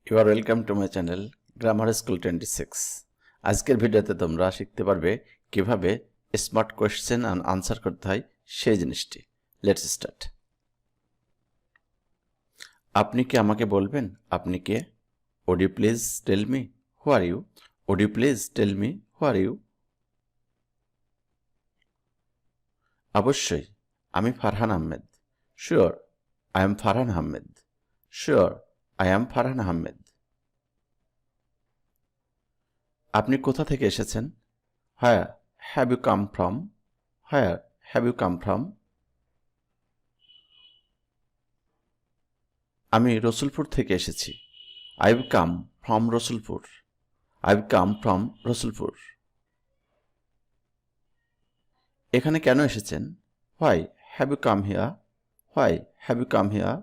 You are welcome to my channel Grammar School 26. আজকের ভিডিওতে তোমরা শিখতে পারবে কিভাবে স্মার্ট কোয়েশ্চেন এন্ড আনসার করতে হয় সেই জিনিসটি। Let's start. আপনি কি আমাকে বলবেন আপনি কে? Would you please tell me who are you? Would you please tell me who are you? অবশ্যই আমি Farhan Ahmed. Sure, I am Farhan Ahmed. Sure, I am Farhan Ahmed. আপনি কোথা থেকে এসেছেন? Where have you come from? Where have you come from? আমি রসুলপুর থেকে এসেছি। I've come from Rasulpur. I've come from Rasulpur. এখানে কেন এসেছেন? Why have you come here? Why have you come here?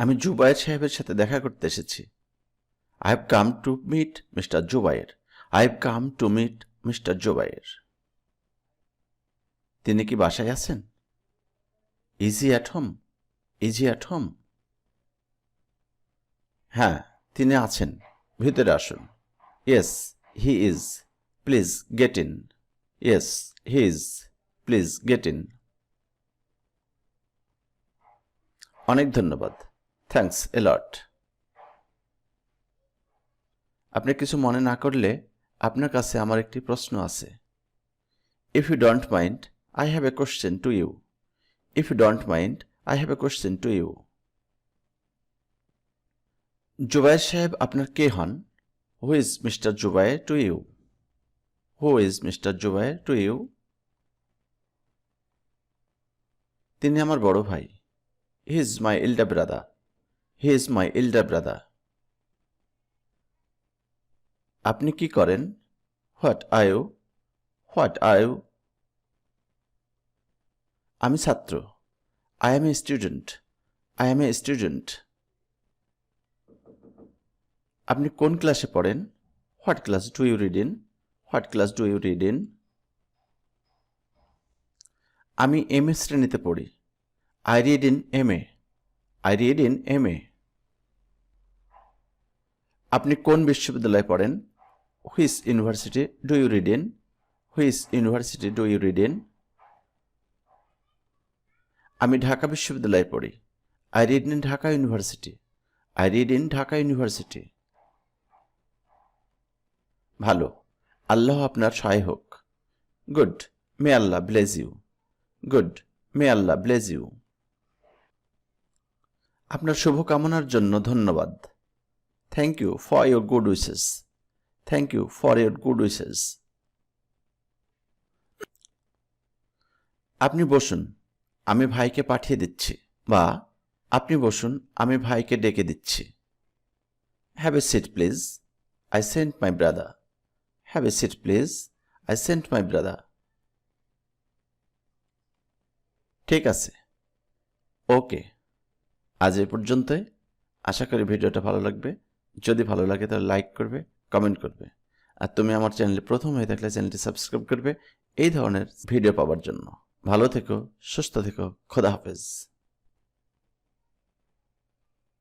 আমি জুবায়ের সাহেবের সাথে দেখা করতে এসেছি। I have come to meet Mr. Jubair. I have come to meet Mr. Jubair. তিনি কি বাসায় আছেন? Is he at home? Is he at home? হ্যাঁ, তিনি আছেন। ভিতরে আসুন। Yes, he is. Please get in. Yes, he is. Please get in. অনেক ধন্যবাদ। Thanks a lot. আপনি কিছু মনে না করলে আপনার কাছে আমার একটি প্রশ্ন আছে। If you don't mind, I have a question to you. If you don't mind, I have a question to you. Zubair সাহেব আপনার কে হন? Who is Mr. Jubair to you? Who is Mr. Jubair to you? তিনি আমার বড় ভাই। He is my elder brother. He is my elder brother. আপনি কি করেন? What are you? What are you? আমি ছাত্র। I am a student. I am a student. আপনি কোন ক্লাসে পড়েন? What class do you read in? What class do you read in? আমি MA শ্রেণীতে পড়ি। I read in MA. I read in MA. আপনি কোন বিশ্ববিদ্যালয়ে পড়েন? Which university do you read in? Which university do you read in? আমি ঢাকা বিশ্ববিদ্যালয়ে পড়ি। I read in Dhaka University. I read in Dhaka University. ভালো। আল্লাহ আপনার সহায় হোক। Good. May Allah bless you. Good. May Allah bless you. আপনার শুভকামনার জন্য ধন্যবাদ। Thank you for your good wishes. Thank you for your good wishes. আপনি বসুন, আমি ভাইকে পাঠিয়ে দিচ্ছি। বা আপনি বসুন, আমি ভাইকে ডেকে দিচ্ছি। Have a seat please. I sent my brother. Have a seat please. I sent my brother. ঠিক আছে। ওকে। আজ এই পর্যন্তই। আশা করি ভিডিওটা ভালো লাগবে। যদি ভালো লাগে তাহলে লাইক করবে, কমেন্ট করবে। আর তুমি আমার চ্যানেলে প্রথম হয়ে থাকলে চ্যানেলটি সাবস্ক্রাইব করবে এই ধরনের ভিডিও পাওয়ার জন্য। ভালো থেকো, সুস্থ থেকো। খোদা হাফেজ।